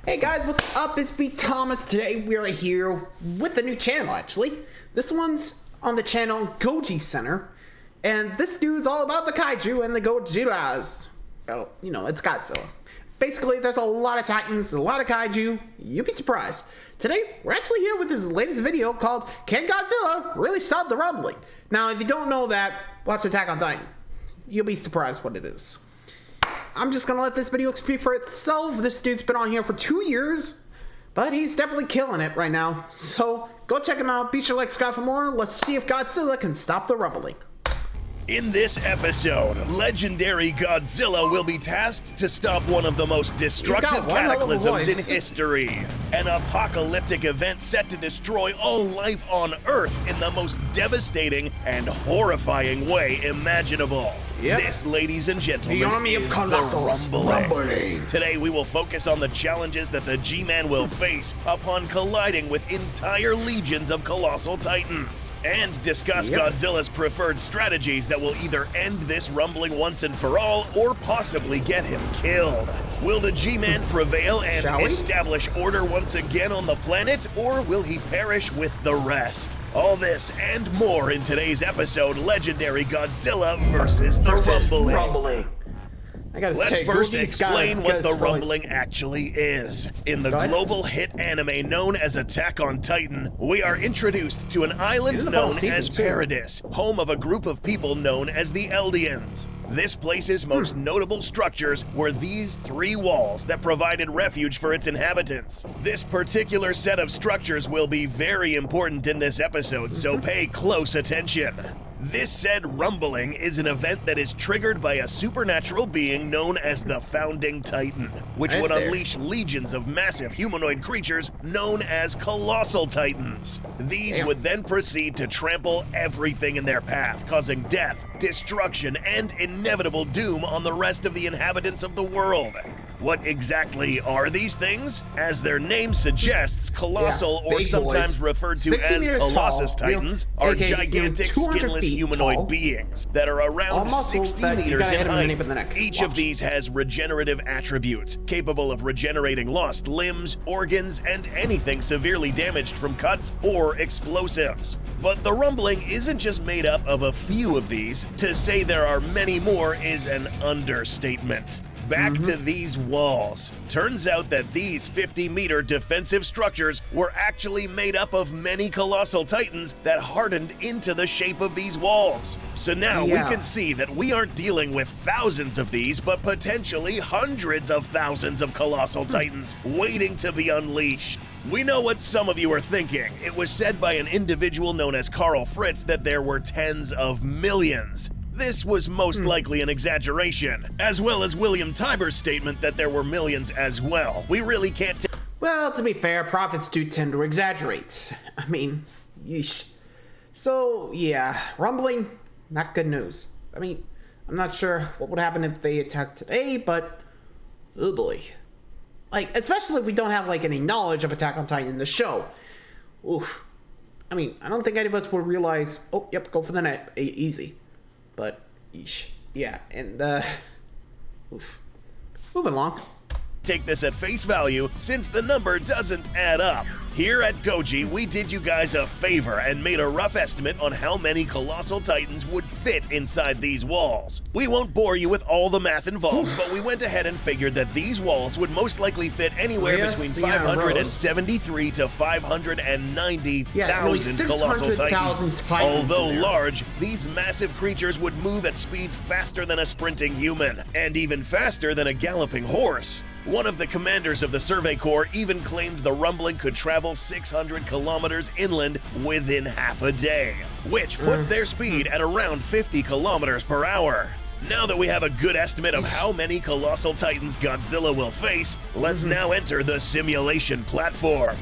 Hey guys, what's up? It's me, Thomas. Today we are here with a new channel, actually. This one's on the channel Goji Center. And this dude's all about the kaiju and the Godzillas. Well, you know, it's Godzilla. Basically, there's a lot of titans, a lot of kaiju. You'd be surprised. Today, we're actually here with his latest video called Can Godzilla Really Stop the Rumbling? Now, if you don't know that, watch Attack on Titan. You'll be surprised what it is. I'm just gonna let this video speak for itself. This dude's been on here for 2 years, but he's definitely killing it right now. So go check him out. Be sure to like, subscribe for more. Let's see if Godzilla can stop the rumbling. In this episode, legendary Godzilla will be tasked to stop one of the most destructive cataclysms in history. An apocalyptic event set to destroy all life on Earth in the most devastating and horrifying way imaginable. Yep. This, ladies and gentlemen, the army of Colossals rumbling. Today we will focus on the challenges that the G-Man will face upon colliding with entire legions of colossal titans, and discuss Godzilla's preferred strategies that will either end this rumbling once and for all, or possibly get him killed. Will the G-Man prevail and establish order once again on the planet, or will he perish with the rest? All this and more in today's episode, Legendary Godzilla versus the Rumbling. Let's first explain what the rumbling actually is. In the global hit anime known as Attack on Titan, we are introduced to an island known as Paradis, home of a group of people known as the Eldians. This place's most notable structures were these 3 walls that provided refuge for its inhabitants. This particular set of structures will be very important in this episode, so pay close attention. This said rumbling is an event that is triggered by a supernatural being known as the Founding Titan, which would unleash legions of massive humanoid creatures known as Colossal Titans. These would then proceed to trample everything in their path, causing death, destruction, and inevitable doom on the rest of the inhabitants of the world. What exactly are these things? As their name suggests, colossal, or sometimes referred to as Colossus Titans, are gigantic, skinless humanoid beings that are around 60 meters in height. Each of these has regenerative attributes, capable of regenerating lost limbs, organs, and anything severely damaged from cuts or explosives. But the rumbling isn't just made up of a few of these. To say there are many more is an understatement. Back to these walls. Turns out that these 50-meter defensive structures were actually made up of many colossal titans that hardened into the shape of these walls. So now we can see that we aren't dealing with thousands of these, but potentially hundreds of thousands of colossal titans waiting to be unleashed. We know what some of you are thinking. It was said by an individual known as Carl Fritz that there were tens of millions. This was most likely an exaggeration, as well as William Tyburn's statement that there were millions as well. We really can't Well, to be fair, prophets do tend to exaggerate. I mean, yeesh. So, yeah, rumbling, not good news. I mean, I'm not sure what would happen if they attacked today, but oh boy. Like, especially if we don't have, like, any knowledge of Attack on Titan in the show. Oof. I mean, I don't think any of us would realize, oh, yep, go for the net, easy. But, eesh. Yeah, and, oof. Moving along. Take this at face value, since the number doesn't add up. Here at Goji, we did you guys a favor and made a rough estimate on how many colossal titans would fit inside these walls. We won't bore you with all the math involved, but we went ahead and figured that these walls would most likely fit anywhere between 573 to 590,000 colossal titans. Although large, these massive creatures would move at speeds faster than a sprinting human, and even faster than a galloping horse. One of the commanders of the Survey Corps even claimed the rumbling could travel 600 kilometers inland within half a day, which puts their speed at around 50 kilometers per hour. Now that we have a good estimate of how many colossal titans Godzilla will face, let's now enter the simulation platform.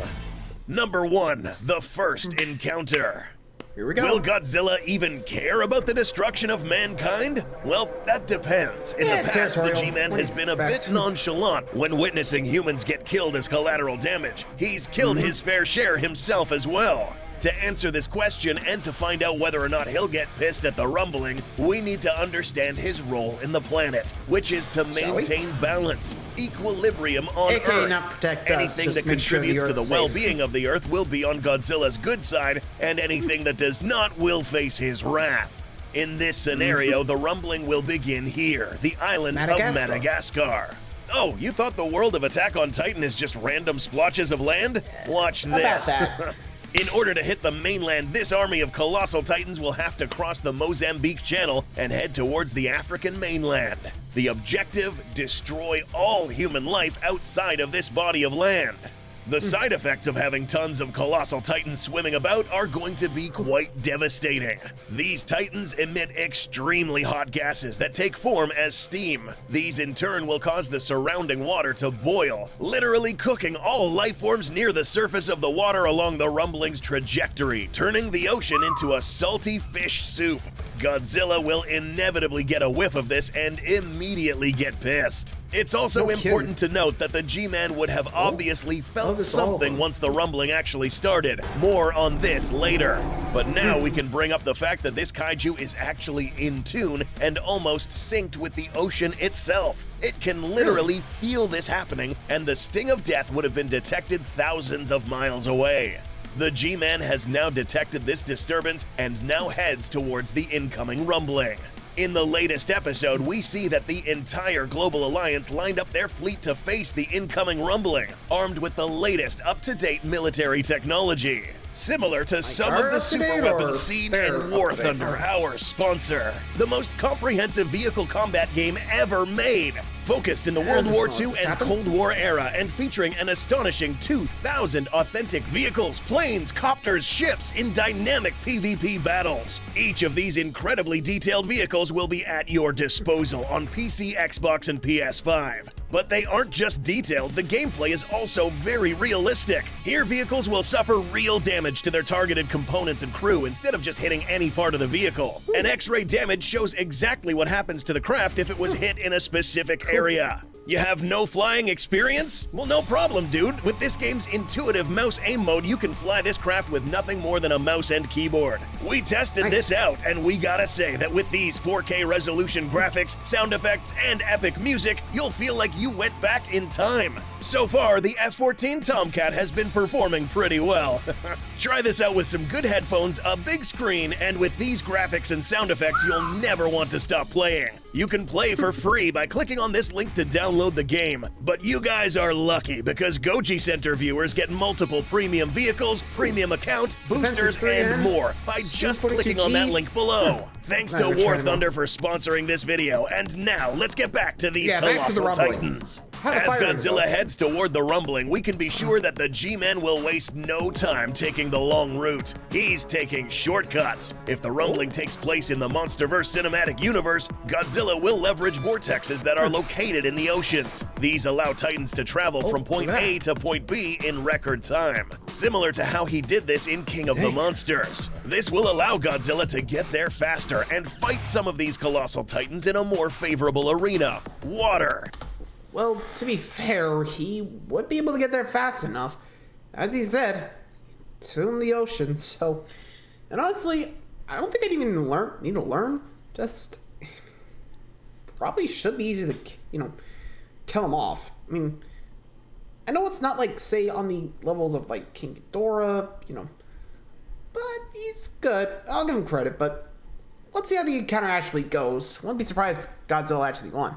Number 1, the first encounter. Here we go. Will Godzilla even care about the destruction of mankind? Well, that depends. In the past, the G-Man has been a bit nonchalant when witnessing humans get killed as collateral damage. He's killed his fair share himself as well. To answer this question and to find out whether or not he'll get pissed at the rumbling, we need to understand his role in the planet, which is to maintain balance, equilibrium on AKA Earth. not protect us, Anything just that make sure contributes the to the Earth's safe. well-being of the Earth will be on Godzilla's good side, and anything that does not will face his wrath. In this scenario, the rumbling will begin here, the island of Madagascar. Oh, you thought the world of Attack on Titan is just random splotches of land? Watch this. that? In order to hit the mainland, this army of colossal titans will have to cross the Mozambique Channel and head towards the African mainland. The objective: destroy all human life outside of this body of land. The side effects of having tons of colossal titans swimming about are going to be quite devastating. These titans emit extremely hot gases that take form as steam. These in turn will cause the surrounding water to boil, literally cooking all life forms near the surface of the water along the rumbling's trajectory, turning the ocean into a salty fish soup. Godzilla will inevitably get a whiff of this and immediately get pissed. It's also important to note that the G-Man would have obviously felt something once the rumbling actually started. More on this later. But now we can bring up the fact that this kaiju is actually in tune and almost synced with the ocean itself. It can literally feel this happening, and the sting of death would have been detected thousands of miles away. The G-Man has now detected this disturbance and now heads towards the incoming rumbling. In the latest episode, we see that the entire Global Alliance lined up their fleet to face the incoming rumbling, armed with the latest up-to-date military technology. Similar to some of the super weapons seen in War Thunder, our sponsor. The most comprehensive vehicle combat game ever made. Focused in the World War II and Cold War era and featuring an astonishing 2,000 authentic vehicles, planes, copters, ships in dynamic PvP battles. Each of these incredibly detailed vehicles will be at your disposal on PC, Xbox, and PS5. But they aren't just detailed, the gameplay is also very realistic. Here, vehicles will suffer real damage to their targeted components and crew instead of just hitting any part of the vehicle. An X-ray damage shows exactly what happens to the craft if it was hit in a specific area. You have no flying experience? Well, no problem, dude. With this game's intuitive mouse aim mode, you can fly this craft with nothing more than a mouse and keyboard. We tested this out, and we gotta say that with these 4K resolution graphics, sound effects, and epic music, you'll feel like you went back in time. So far, the F-14 Tomcat has been performing pretty well. Try this out with some good headphones, a big screen, and with these graphics and sound effects, you'll never want to stop playing. You can play for free by clicking on this link to download the game. But you guys are lucky because Goji Center viewers get multiple premium vehicles, premium account, boosters, and more by just clicking on that link below. Thanks to War Thunder for sponsoring this video, and now let's get back to these colossal titans. As Godzilla heads toward the rumbling, we can be sure that the G-Man will waste no time taking the long route. He's taking shortcuts. If the rumbling takes place in the MonsterVerse cinematic universe, Godzilla will leverage vortexes that are located in the oceans. These allow Titans to travel from point A to point B in record time, similar to how he did this in King of the Monsters. This will allow Godzilla to get there faster and fight some of these colossal titans in a more favorable arena: water. Well, to be fair, he would be able to get there fast enough. As he said, soon the ocean, so... And honestly, I don't think I'd even need to learn. Just... Probably should be easy to, kill him off. I mean, I know it's not like, say, on the levels of, like, King Ghidorah, but he's good. I'll give him credit, but let's see how the encounter actually goes. Wouldn't be surprised if Godzilla actually won.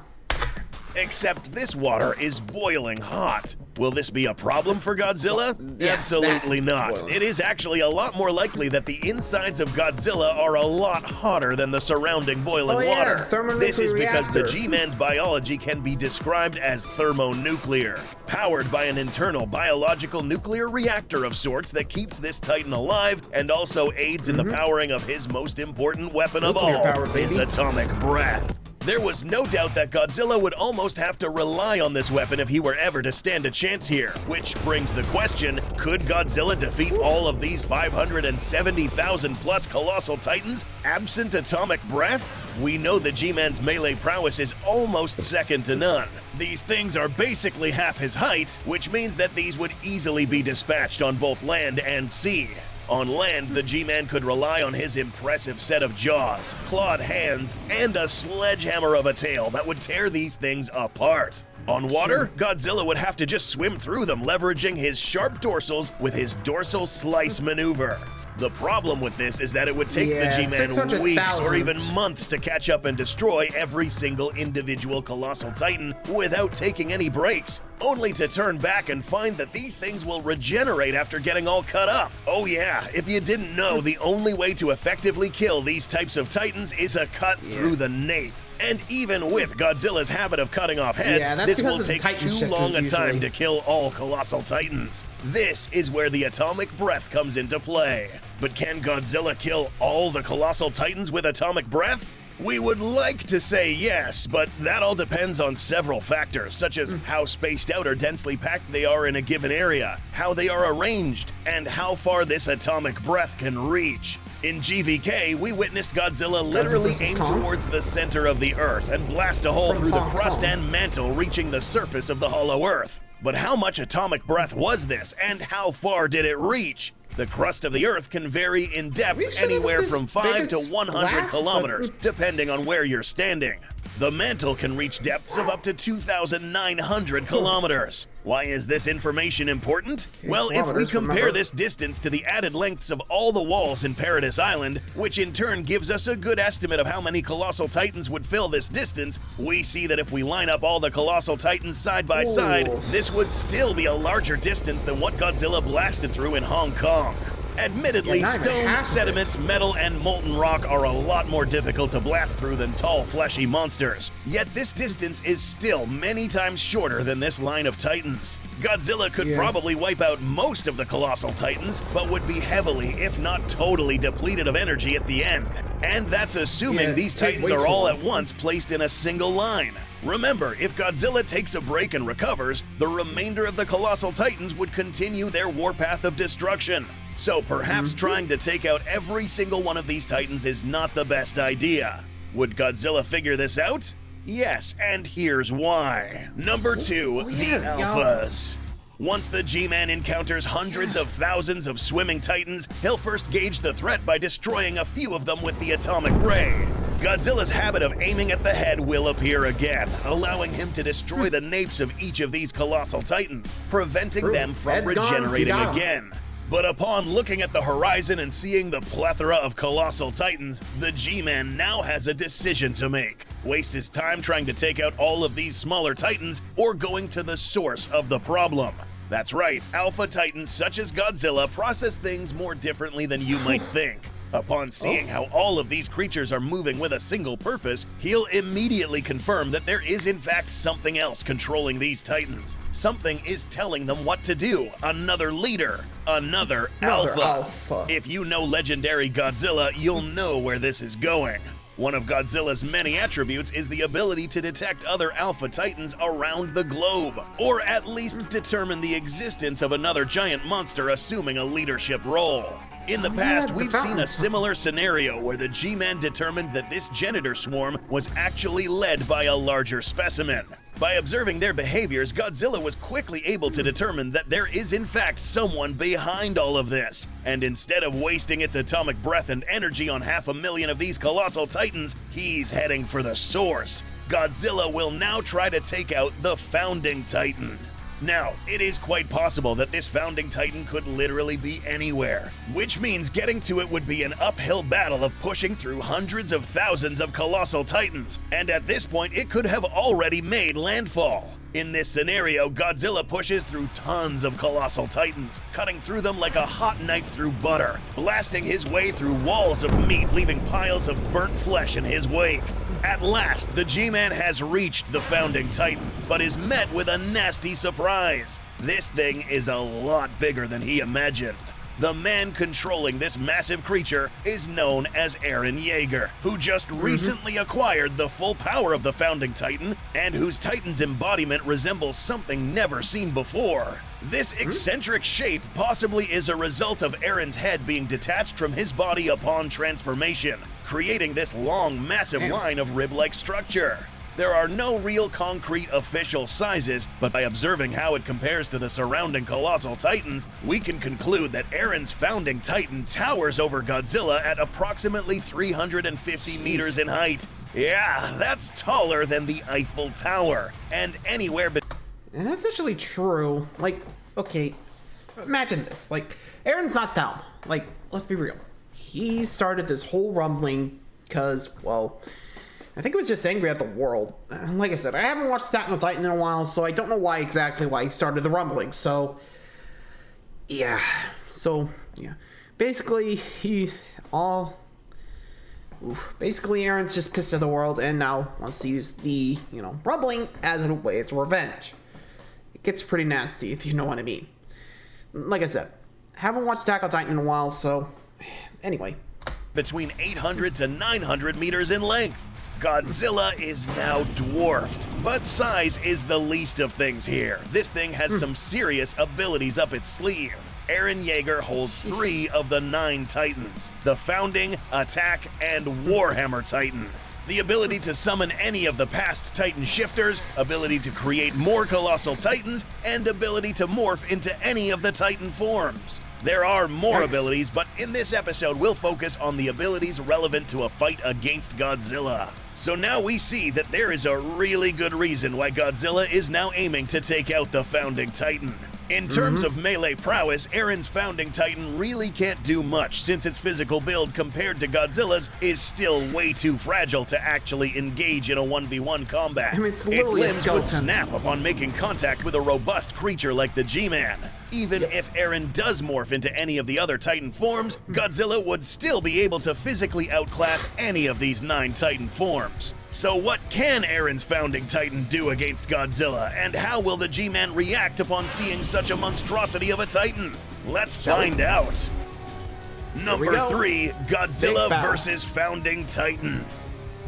Except this water is boiling hot. Will this be a problem for Godzilla? Yeah, absolutely not. boiling. It is actually a lot more likely that the insides of Godzilla are a lot hotter than the surrounding boiling water. This is because the G-Man's biology can be described as thermonuclear, powered by an internal biological nuclear reactor of sorts that keeps this Titan alive and also aids in the powering of his most important weapon of all, his atomic breath. There was no doubt that Godzilla would almost have to rely on this weapon if he were ever to stand a chance here, which brings the question, could Godzilla defeat all of these 570,000 plus colossal titans absent atomic breath? We know the G-Man's melee prowess is almost second to none. These things are basically half his height, which means that these would easily be dispatched on both land and sea. On land, the G-Man could rely on his impressive set of jaws, clawed hands, and a sledgehammer of a tail that would tear these things apart. On water, Godzilla would have to just swim through them, leveraging his sharp dorsals with his dorsal slice maneuver. The problem with this is that it would take the G-Man weeks or even months to catch up and destroy every single individual Colossal Titan without taking any breaks, only to turn back and find that these things will regenerate after getting all cut up. Oh yeah, if you didn't know, the only way to effectively kill these types of Titans is a cut through the nape. And even with Godzilla's habit of cutting off heads, this will take too long a time to kill all Colossal Titans. This is where the atomic breath comes into play. But can Godzilla kill all the Colossal Titans with atomic breath? We would like to say yes, but that all depends on several factors, such as how spaced out or densely packed they are in a given area, how they are arranged, and how far this atomic breath can reach. In GVK, we witnessed Godzilla literally aim towards the center of the Earth and blast a hole through the crust and mantle, reaching the surface of the hollow Earth. But how much atomic breath was this, and how far did it reach? The crust of the Earth can vary in depth anywhere from 5 to 100 kilometers, depending on where you're standing. The mantle can reach depths of up to 2,900 kilometers. Why is this information important? Well, if we compare this distance to the added lengths of all the walls in Paradise Island, which in turn gives us a good estimate of how many Colossal Titans would fill this distance, we see that if we line up all the Colossal Titans side by side, this would still be a larger distance than what Godzilla blasted through in Hong Kong. Admittedly, stone, sediments, metal, and molten rock are a lot more difficult to blast through than tall, fleshy monsters. Yet this distance is still many times shorter than this line of Titans. Godzilla could probably wipe out most of the Colossal Titans, but would be heavily, if not totally, depleted of energy at the end. And that's assuming these Titans are all at once placed in a single line. Remember, if Godzilla takes a break and recovers, the remainder of the Colossal Titans would continue their warpath of destruction. So perhaps trying to take out every single one of these Titans is not the best idea. Would Godzilla figure this out? Yes, and here's why. Number 2, the Alphas. Once the G-Man encounters hundreds of thousands of swimming Titans, he'll first gauge the threat by destroying a few of them with the atomic ray. Godzilla's habit of aiming at the head will appear again, allowing him to destroy the napes of each of these Colossal Titans, preventing them from regenerating again. But upon looking at the horizon and seeing the plethora of Colossal Titans, the G-Man now has a decision to make. Waste his time trying to take out all of these smaller Titans, or going to the source of the problem. That's right, Alpha Titans such as Godzilla process things more differently than you might think. Upon seeing how all of these creatures are moving with a single purpose, he'll immediately confirm that there is in fact something else controlling these Titans. Something is telling them what to do. Another leader. Another alpha. If you know legendary Godzilla, you'll know where this is going. One of Godzilla's many attributes is the ability to detect other Alpha Titans around the globe, or at least determine the existence of another giant monster assuming a leadership role. In the past, we've seen a similar scenario where the G-Man determined that this janitor swarm was actually led by a larger specimen. By observing their behaviors, Godzilla was quickly able to determine that there is in fact someone behind all of this. And instead of wasting its atomic breath and energy on 500,000 of these Colossal Titans, he's heading for the source. Godzilla will now try to take out the Founding Titan. Now, it is quite possible that this Founding Titan could literally be anywhere, which means getting to it would be an uphill battle of pushing through hundreds of thousands of Colossal Titans, and at this point it could have already made landfall. In this scenario, Godzilla pushes through tons of Colossal Titans, cutting through them like a hot knife through butter, blasting his way through walls of meat, leaving piles of burnt flesh in his wake. At last, the G-Man has reached the Founding Titan, but is met with a nasty surprise. This thing is a lot bigger than he imagined. The man controlling this massive creature is known as Eren Yeager, who just recently acquired the full power of the Founding Titan, and whose Titan's embodiment resembles something never seen before. This eccentric shape possibly is a result of Eren's head being detached from his body upon transformation, creating this long, massive line of rib-like structure. There are no real concrete official sizes, but by observing how it compares to the surrounding colossal titans, we can conclude that Eren's founding titan towers over Godzilla at approximately 350 meters in height. Yeah, that's taller than the Eiffel Tower, and anywhere between. And that's actually true. Like, okay, imagine this. Like, Eren's not dumb. Like, let's be real. He started this whole rumbling because, well, I think he was just angry at the world. Like I said, I haven't watched Attack on Titan in a while, so I don't know why he started the rumbling. So, yeah. Basically, basically, Eren's just pissed at the world and now wants to use the, rumbling as a way of revenge. It gets pretty nasty, if you know what I mean. Like I said, haven't watched Attack on Titan in a while, so anyway. Between 800 to 900 meters in length. Godzilla is now dwarfed, but size is the least of things here. This thing has some serious abilities up its sleeve. Eren Yeager holds 3 of the 9 Titans, the Founding, Attack, and Warhammer Titan. The ability to summon any of the past Titan shifters, ability to create more Colossal Titans, and ability to morph into any of the Titan forms. There are more abilities, but in this episode we'll focus on the abilities relevant to a fight against Godzilla. So now we see that there is a really good reason why Godzilla is now aiming to take out the Founding Titan. In terms of melee prowess, Eren's Founding Titan really can't do much since its physical build compared to Godzilla's is still way too fragile to actually engage in a 1v1 combat. I mean, it's limbs would snap upon making contact with a robust creature like the G-Man. Even if Eren does morph into any of the other Titan forms, Godzilla would still be able to physically outclass any of these 9 Titan forms. So what can Eren's Founding Titan do against Godzilla, and how will the G-Man react upon seeing such a monstrosity of a Titan? Let's find out. Number 3, Godzilla versus Founding Titan.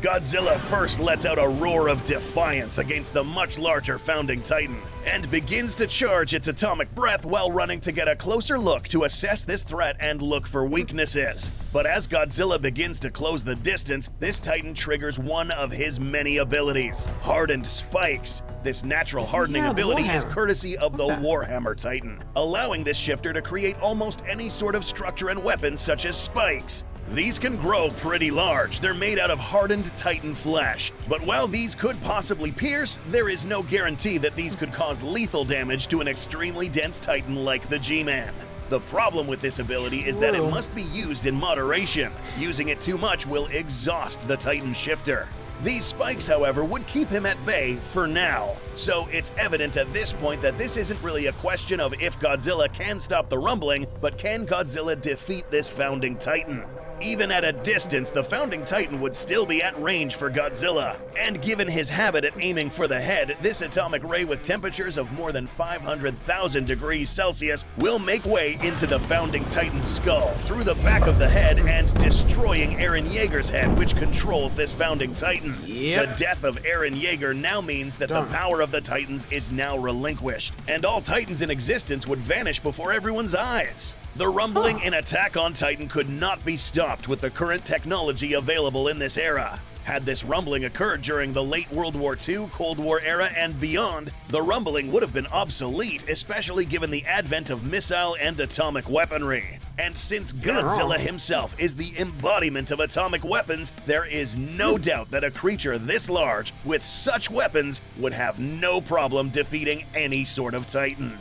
Godzilla first lets out a roar of defiance against the much larger Founding Titan, and begins to charge its atomic breath while running to get a closer look to assess this threat and look for weaknesses. But as Godzilla begins to close the distance, this Titan triggers one of his many abilities, Hardened Spikes. This natural hardening ability is courtesy of the Warhammer Titan, allowing this shifter to create almost any sort of structure and weapon such as spikes. These can grow pretty large. They're made out of hardened Titan flesh. But while these could possibly pierce, there is no guarantee that these could cause lethal damage to an extremely dense Titan like the G-Man. The problem with this ability is that it must be used in moderation. Using it too much will exhaust the Titan shifter. These spikes, however, would keep him at bay for now. So it's evident at this point that this isn't really a question of if Godzilla can stop the rumbling, but can Godzilla defeat this Founding Titan? Even at a distance, the Founding Titan would still be at range for Godzilla. And given his habit at aiming for the head, this atomic ray with temperatures of more than 500,000 degrees Celsius will make way into the Founding Titan's skull, through the back of the head, and destroying Eren Yeager's head, which controls this Founding Titan. The death of Eren Yeager now means that the power of the Titans is now relinquished, and all Titans in existence would vanish before everyone's eyes. The rumbling in Attack on Titan could not be stopped with the current technology available in this era. Had this rumbling occurred during the late World War II, Cold War era, and beyond, the rumbling would have been obsolete, especially given the advent of missile and atomic weaponry. And since Godzilla himself is the embodiment of atomic weapons, there is no doubt that a creature this large, with such weapons, would have no problem defeating any sort of Titan.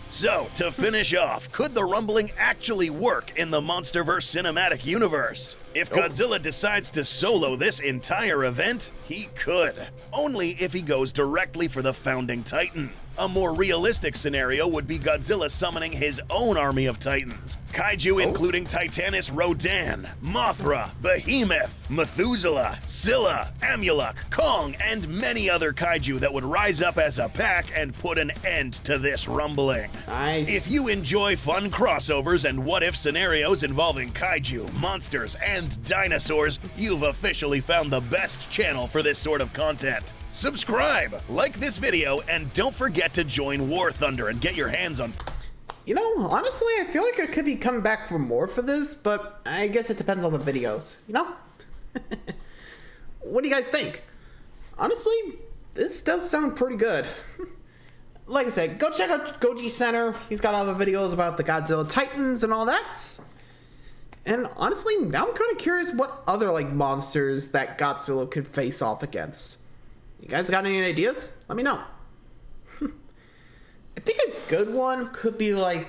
So, to finish off, could the rumbling actually work in the MonsterVerse cinematic universe? If Godzilla decides to solo this entire event, he could. Only if he goes directly for the Founding Titan. A more realistic scenario would be Godzilla summoning his own army of Titans. Kaiju including Titanus Rodan, Mothra, Behemoth, Methuselah, Scylla, Amulek, Kong, and many other Kaiju that would rise up as a pack and put an end to this rumbling. Nice. If you enjoy fun crossovers and what-if scenarios involving Kaiju, monsters, and dinosaurs, you've officially found the best channel for this sort of content. Subscribe, like this video, and don't forget to join War Thunder and get your hands on. You know, honestly, I feel like I could be coming back for more for this, but I guess it depends on the videos, you know? What do you guys think? honestly, this does sound pretty good. Like I said, go check out Goji Center. He's got all the videos about the Godzilla Titans and all that. And honestly, now I'm kind of curious what other like monsters that Godzilla could face off against. You guys got any ideas? Let me know. I think a good one could be like,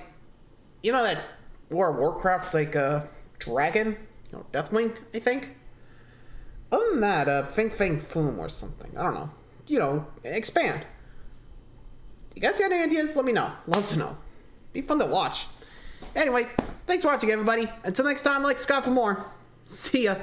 you know that World of Warcraft like a dragon, Deathwing, I think. Other than that, Fing Fang Foom or something. I don't know. Expand. You guys got any ideas? Let me know. Love to know. Be fun to watch. Anyway, thanks for watching, everybody. Until next time, like, subscribe for more. See ya.